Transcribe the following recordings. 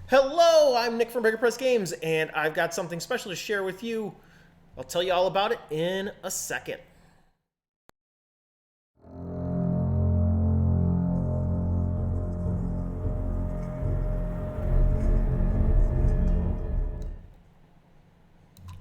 Hello, I'm Nick from Bigger Press Games, and I've got something special to share with you. I'll tell you all about it in a second.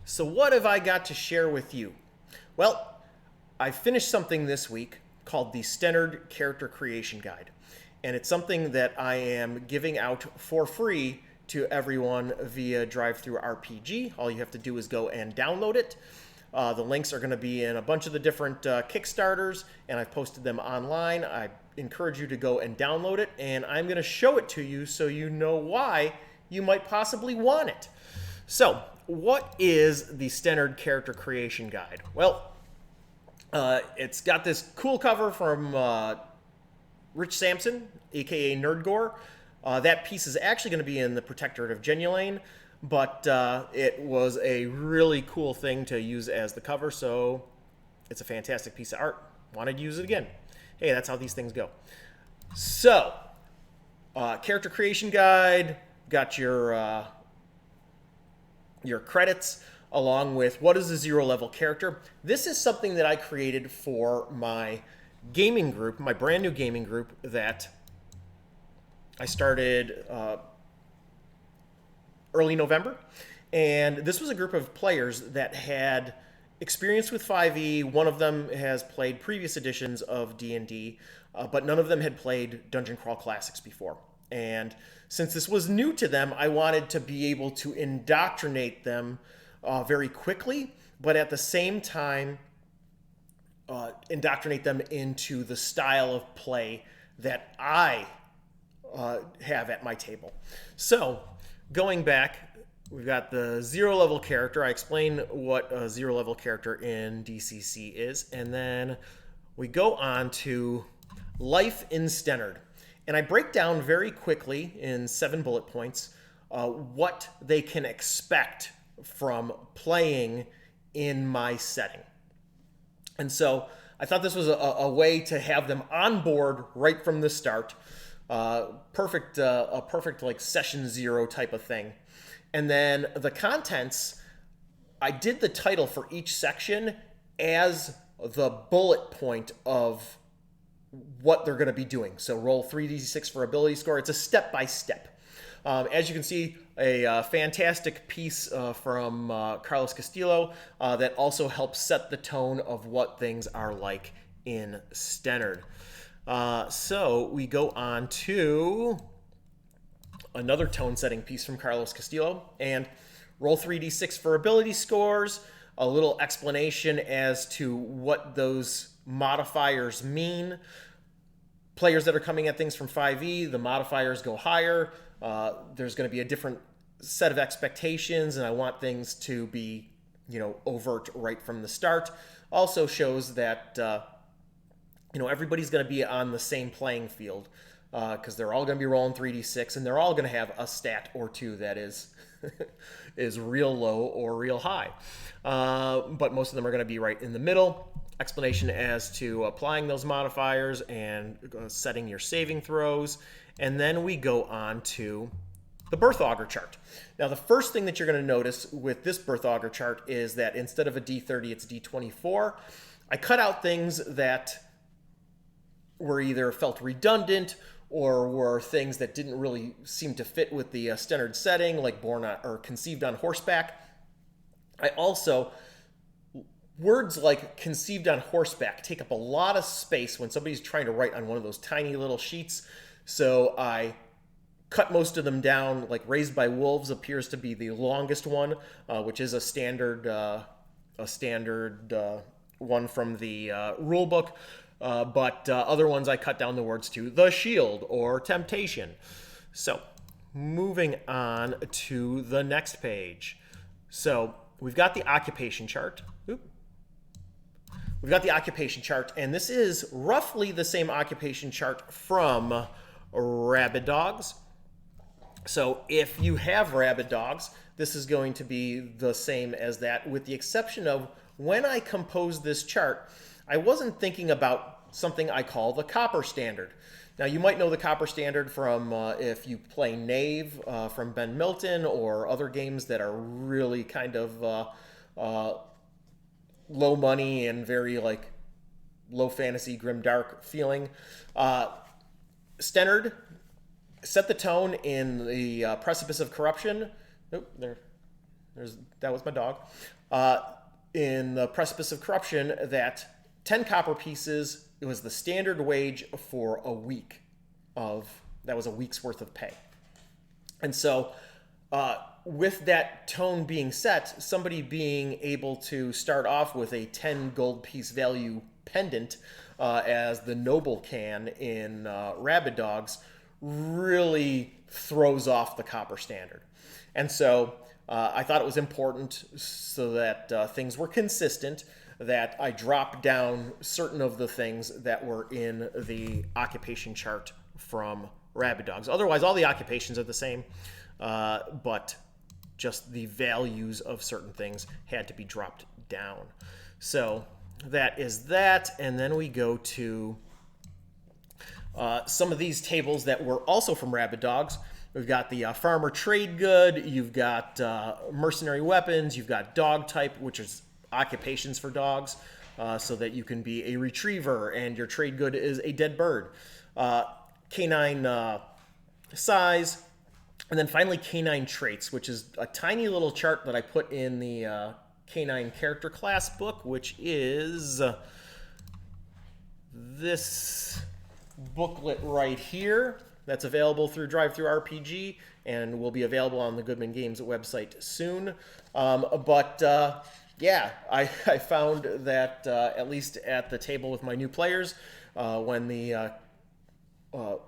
So what have I got to share with you? Well, I finished something this week called the Stennard Character Creation Guide. And it's something that I am giving out for free to everyone via DriveThruRPG. All you have to do is go and download it. The links are going to be in a bunch of the different Kickstarters, and I've posted them online. I encourage you to go and download it, and I'm going to show it to you so you know why you might possibly want it. So, what is the Stennard Character Creation Guide? Well, it's got this cool cover from Rich Sampson, aka Nerdgore. That piece is actually going to be in the Protectorate of Genulane, but it was a really cool thing to use as the cover, so it's a fantastic piece of art. Wanted to use it again. Hey, that's how these things go. So, character creation guide, got your credits, along with what is a zero level character. This is something that I created for my gaming group, my brand new gaming group that I started early November. And this was a group of players that had experience with 5e. One of them has played previous editions of D&D, but none of them had played Dungeon Crawl Classics before. And since this was new to them, I wanted to be able to indoctrinate them very quickly, but at the same time, indoctrinate them into the style of play that I have at my table. So, going back, we've got the zero level character. I explain what a zero level character in DCC is, and then we go on to life in Stennard. And I break down very quickly in 7 bullet points what they can expect from playing in my setting. And so I thought this was a way to have them on board right from the start. A perfect like session 0 type of thing. And then the contents, I did the title for each section as the bullet point of what they're going to be doing. So roll 3d6 for ability score. It's a step-by-step. As you can see, a fantastic piece from Carlos Castillo that also helps set the tone of what things are like in Stennard. So we go on to another tone-setting piece from Carlos Castillo, and roll 3d6 for ability scores, a little explanation as to what those modifiers mean. Players that are coming at things from 5e, the modifiers go higher. There's going to be a different set of expectations, and I want things to be, overt right from the start. Also shows that, everybody's going to be on the same playing field because they're all going to be rolling 3d6, and they're all going to have a stat or two that is is real low or real high. But most of them are going to be right in the middle. Explanation as to applying those modifiers and setting your saving throws. And then we go on to the birth augur chart. Now, the first thing that you're going to notice with this birth augur chart is that instead of a D30, it's a D24. I cut out things that were either felt redundant or were things that didn't really seem to fit with the Stennard setting, like born on, or conceived on horseback. I also, words like conceived on horseback take up a lot of space when somebody's trying to write on one of those tiny little sheets. So I cut most of them down. Like raised by wolves appears to be the longest one, which is a standard one from the rule book. But other ones I cut down the words to the shield or temptation. So moving on to the next page. So we've got the occupation chart. We've got the occupation chart, and this is roughly the same occupation chart from Rabid Dogs. So if you have Rabid Dogs, this is going to be the same as that, with the exception of when I composed this chart, I wasn't thinking about something I call the copper standard. Now, you might know the copper standard from if you play Knave from Ben Milton or other games that are really kind of low money and very like low fantasy, grim dark feeling. Stennard set the tone in the Precipice of Corruption. Nope, that was my dog. In the Precipice of Corruption, that 10 copper pieces, it was the standard wage for a week that was a week's worth of pay. And so with that tone being set, somebody being able to start off with a 10 gold piece value pendant as the noble can in Rabid Dogs really throws off the copper standard. And so I thought it was important so that things were consistent, that I dropped down certain of the things that were in the occupation chart from Rabid Dogs. Otherwise, all the occupations are the same, but just the values of certain things had to be dropped down. So that is that, and then we go to some of these tables that were also from Rabid Dogs. We've got the farmer trade good, you've got mercenary weapons, you've got dog type, which is occupations for dogs, so that you can be a retriever and your trade good is a dead bird. Canine size, and then finally canine traits, which is a tiny little chart that I put in the canine character class book, which is this booklet right here. That's available through DriveThruRPG and will be available on the Goodman Games website soon. Yeah, I found that at least at the table with my new players, when the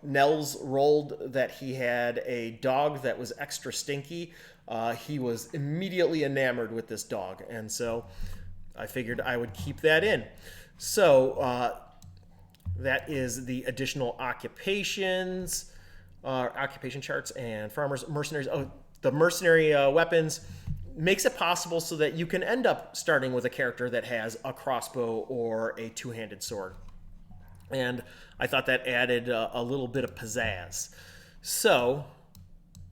Nels rolled that he had a dog that was extra stinky, he was immediately enamored with this dog. And so I figured I would keep that in. So that is the additional occupations, occupation charts and farmers, mercenaries. Oh, the mercenary weapons makes it possible so that you can end up starting with a character that has a crossbow or a two-handed sword. And I thought that added a little bit of pizzazz. So,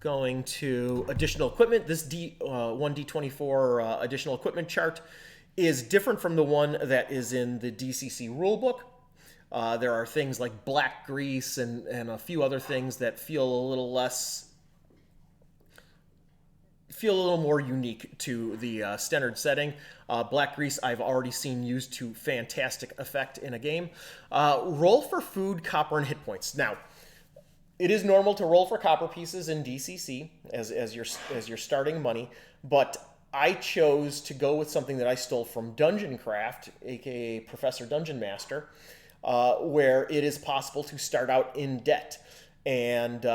going to additional equipment, this 1D24 additional equipment chart is different from the one that is in the DCC rulebook. There are things like black grease and a few other things that feel a little more unique to the Stennard setting. Black grease I've already seen used to fantastic effect in a game. Roll for food, copper, and hit points. Now, it is normal to roll for copper pieces in DCC as your starting money, but I chose to go with something that I stole from Dungeon Craft, aka Professor Dungeon Master, where it is possible to start out in debt. And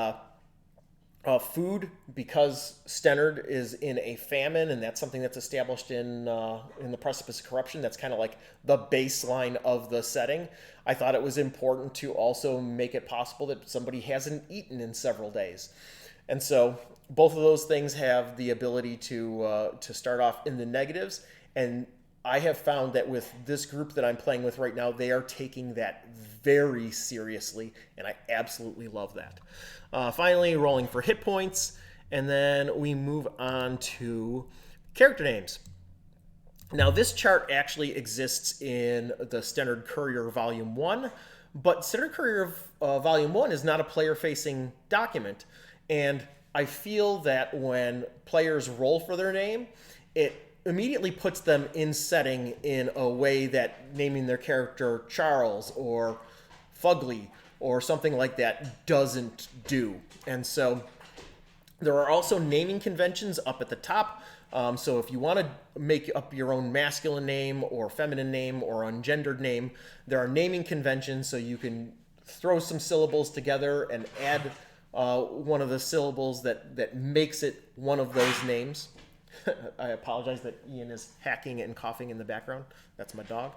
food, because Stennard is in a famine, and that's something that's established in the Precipice of Corruption. That's kind of like the baseline of the setting. I thought it was important to also make it possible that somebody hasn't eaten in several days. And so both of those things have the ability to start off in the negatives. And I have found that with this group that I'm playing with right now, they are taking that very seriously, and I absolutely love that. Finally, rolling for hit points, and then we move on to character names. Now, this chart actually exists in the Stennard Courier Volume 1, but Stennard Courier Volume 1 is not a player-facing document, and I feel that when players roll for their name, it immediately puts them in setting in a way that naming their character Charles or Fugly or something like that doesn't do. And so there are also naming conventions up at the top. So if you want to make up your own masculine name or feminine name or ungendered name, there are naming conventions, so you can throw some syllables together and add one of the syllables that makes it one of those names. I apologize that Ian is hacking and coughing in the background. That's my dog.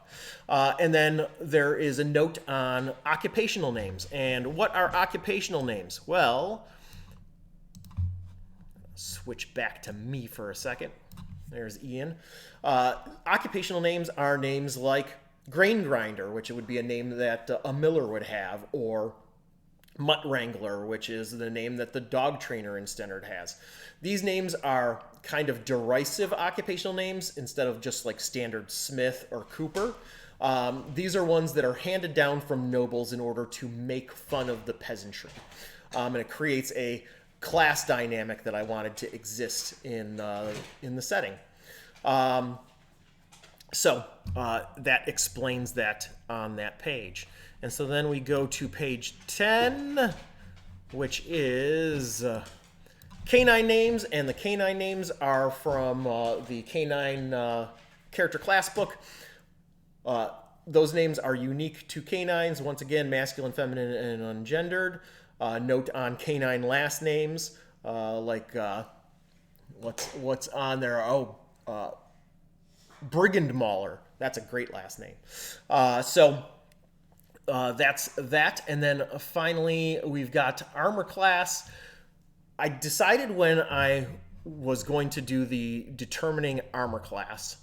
And then there is a note on occupational names. And what are occupational names? Well, switch back to me for a second. There's Ian. Occupational names are names like grain grinder, which would be a name that a miller would have, or Mutt Wrangler, which is the name that the dog trainer in Stennard has. These names are kind of derisive occupational names instead of just like standard Smith or Cooper. These are ones that are handed down from nobles in order to make fun of the peasantry. And it creates a class dynamic that I wanted to exist in the setting. So that explains that on that page. And so then we go to page 10, which is canine names. And the canine names are from the canine character class book. Those names are unique to canines. Once again, masculine, feminine, and ungendered. Note on canine last names, like what's on there? Brigand Mauler. That's a great last name. That's that. And then finally, we've got armor class. I decided when I was going to do the determining armor class,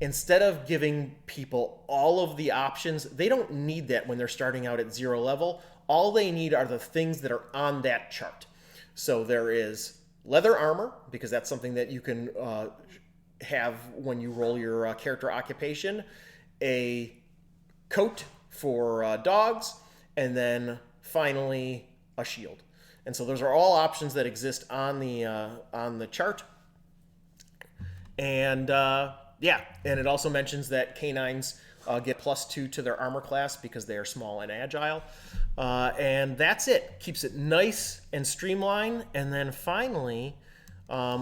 instead of giving people all of the options, they don't need that when they're starting out at 0 level. All they need are the things that are on that chart. So there is leather armor, because that's something that you can have when you roll your character occupation, a coat for dogs, and then finally a shield. And so those are all options that exist on the chart. And yeah, and it also mentions that canines get +2 to their armor class because they are small and agile. And that's it. Keeps it nice and streamlined. And then finally,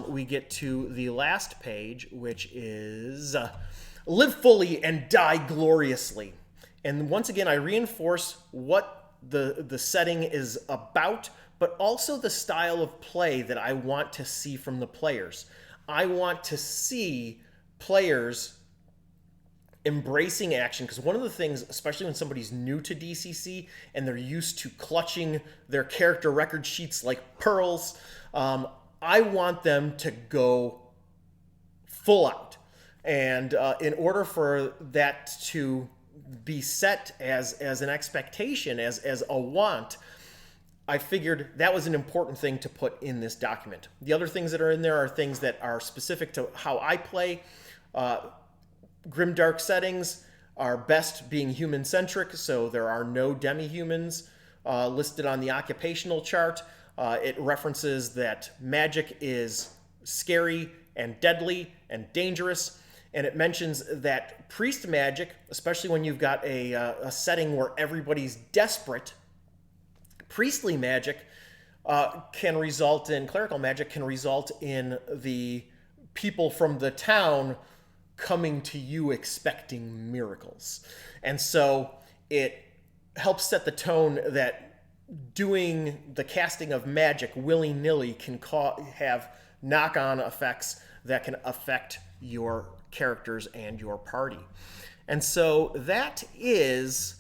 we get to the last page, which is live fully and die gloriously. And once again, I reinforce what the setting is about, but also the style of play that I want to see from the players. I want to see players embracing action, because one of the things, especially when somebody's new to DCC and they're used to clutching their character record sheets like pearls, I want them to go full out. And in order for that to be set as an expectation, as a want, I figured that was an important thing to put in this document. The other things that are in there are things that are specific to how I play. Grimdark settings are best being human-centric, so there are no demi-humans listed on the occupational chart. It references that magic is scary and deadly and dangerous, and it mentions that priest magic, especially when you've got a setting where everybody's desperate, priestly magic can result in, clerical magic can result in the people from the town coming to you expecting miracles. And so it helps set the tone that doing the casting of magic willy-nilly can have knock-on effects that can affect your characters and your party. And so that is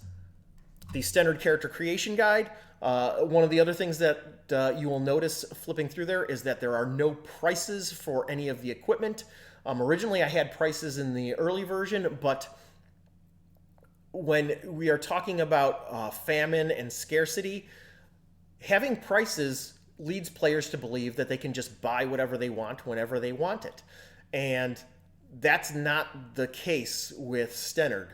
the Stennard Character Creation Guide. One of the other things that you will notice flipping through there is that there are no prices for any of the equipment. Originally, I had prices in the early version, but when we are talking about famine and scarcity, having prices leads players to believe that they can just buy whatever they want whenever they want it. And that's not the case with Stennard.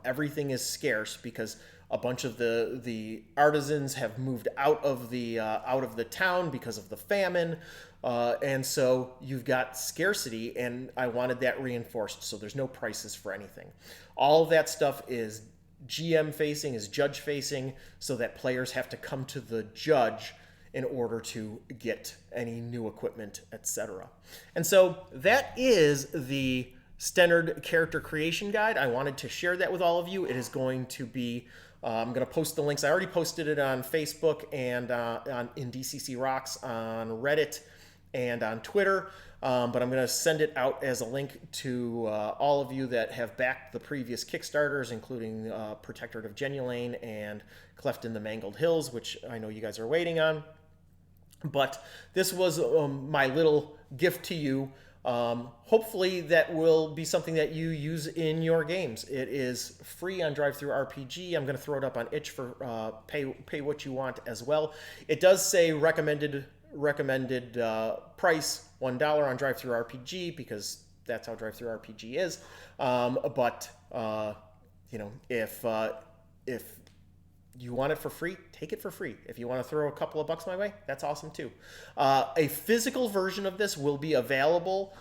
Everything is scarce because a bunch of the artisans have moved out of the town because of the famine, and so you've got scarcity, and I wanted that reinforced, so there's no prices for anything. All of that stuff is GM facing, is judge facing, so that players have to come to the judge in order to get any new equipment, etc. And so that is the Stennard Character Creation Guide. I wanted to share that with all of you. It is going to be I'm going to post the links. I already posted it on Facebook and in DCC Rocks, on Reddit, and on Twitter. But I'm going to send it out as a link to all of you that have backed the previous Kickstarters, including Protectorate of Genulane and Cleft in the Mangled Hills, which I know you guys are waiting on. But this was my little gift to you Hopefully that will be something that you use in your games. It is free on DriveThruRPG. I'm going to throw it up on itch for pay what you want as well. It does say recommended price $1 on DriveThruRPG because that's how DriveThruRPG is. But you know, if you want it for free, take it for free. If you want to throw a couple of bucks my way, that's awesome too. A physical version of this will be available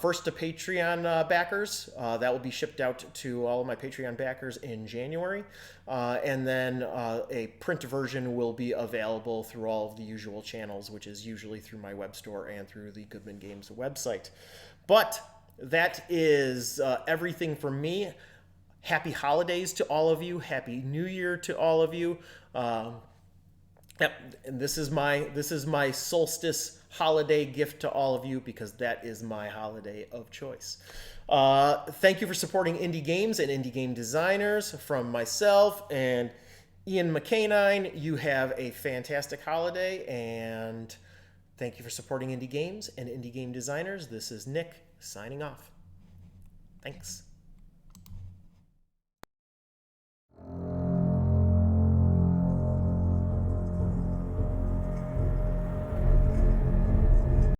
first to Patreon backers. That will be shipped out to all of my Patreon backers in January. And then a print version will be available through all of the usual channels, which is usually through my web store and through the Goodman Games website. But that is everything from me. Happy holidays to all of you. Happy New Year to all of you. And this is my solstice holiday gift to all of you because that is my holiday of choice. Thank you for supporting indie games and indie game designers. From myself and Ian McCanine, you have a fantastic holiday, and thank you for supporting indie games and indie game designers. This is Nick signing off. Thanks.